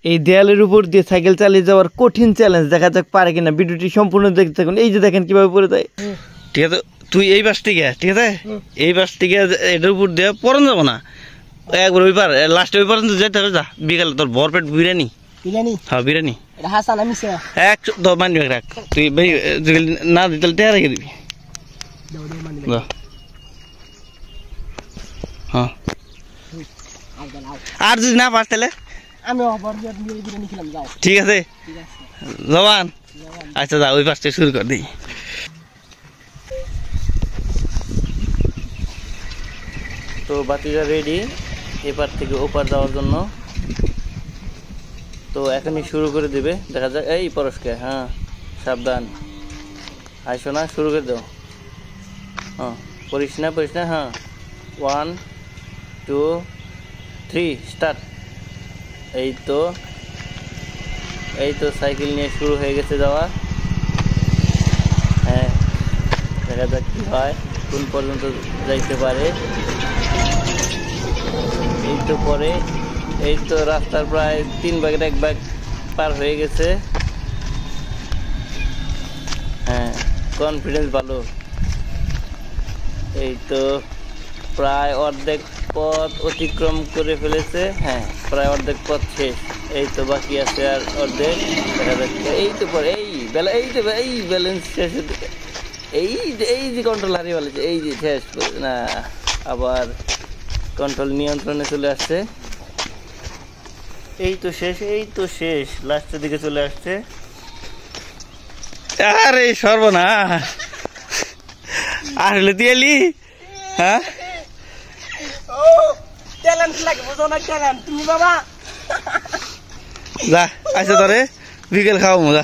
এই দেয়ালের উপর দিয়ে সাইকেল চালিয়ে যাওয়ার কঠিন চ্যালেঞ্জ, দেখা যাক পারে কিনা। ভিডিওটি সম্পূর্ণ দেখতে থাকুন। এই যে দেখেন কিভাবে পড়ে যায়। ঠিক আছে, তুই এই বাস থেকে, ঠিক আছে, এই বাস থেকে এটার উপর দিয়ে পড়ন যাবো না, একবার ওই পার লাস্টে ওই পর্যন্ত যেতে হবে। যা, বিকালে তোর ভরপেট বিরিয়ানি। হ্যাঁ বিরিয়ানি এক মানি রাখ। তুই না দিতে টেয়া রেখে দিবি। হ্যাঁ, আর যদি না পাস তাহলে ঠিক আছে জবান। আচ্ছা যা, ওই পাশটা শুরু কর দিই। তো বাতিটা রেডি এপার থেকে ওপার যাওয়ার জন্য। তো এখনই শুরু করে দিবে, দেখা যাক। এই পরশকে, হ্যাঁ সাবধান, আইসো না, শুরু করে দাও। হ্যাঁ পড়িস না, হ্যাঁ 1 2 3 স্টার্ট। এই তো সাইকেল নিয়ে শুরু হয়ে গেছে যাওয়া। হ্যাঁ দেখা যাক কি হয়, কোন পর্যন্ত যাইতে পারে। এই তো রাস্তার প্রায় 3 ভাগের 1 ভাগ পার হয়ে গেছে। হ্যাঁ কনফিডেন্স ভালো। এই তো প্রায় অর্ধেক পথ অতিক্রম করে ফেলেছে। হ্যাঁ প্রায় অর্ধেক পথ শেষ। এই তো বাকি আছে আর অর্ধেক, দেখা যাচ্ছে। এই তো পরে এই ব্যালেন্স শেষের দিকে, এই যে কন্ট্রোল হারিয়ে ফেলেছে, এই যে শেষ না, আবার কন্ট্রোল নিয়ন্ত্রণে চলে আসছে। এই তো শেষ লাস্টের দিকে চলে আসছে। আরে সর্বনাশ, আর হলে তুই এলি। হ্যাঁ যা, আচ্ছা তোরে বিকেল খাওয়া মজা।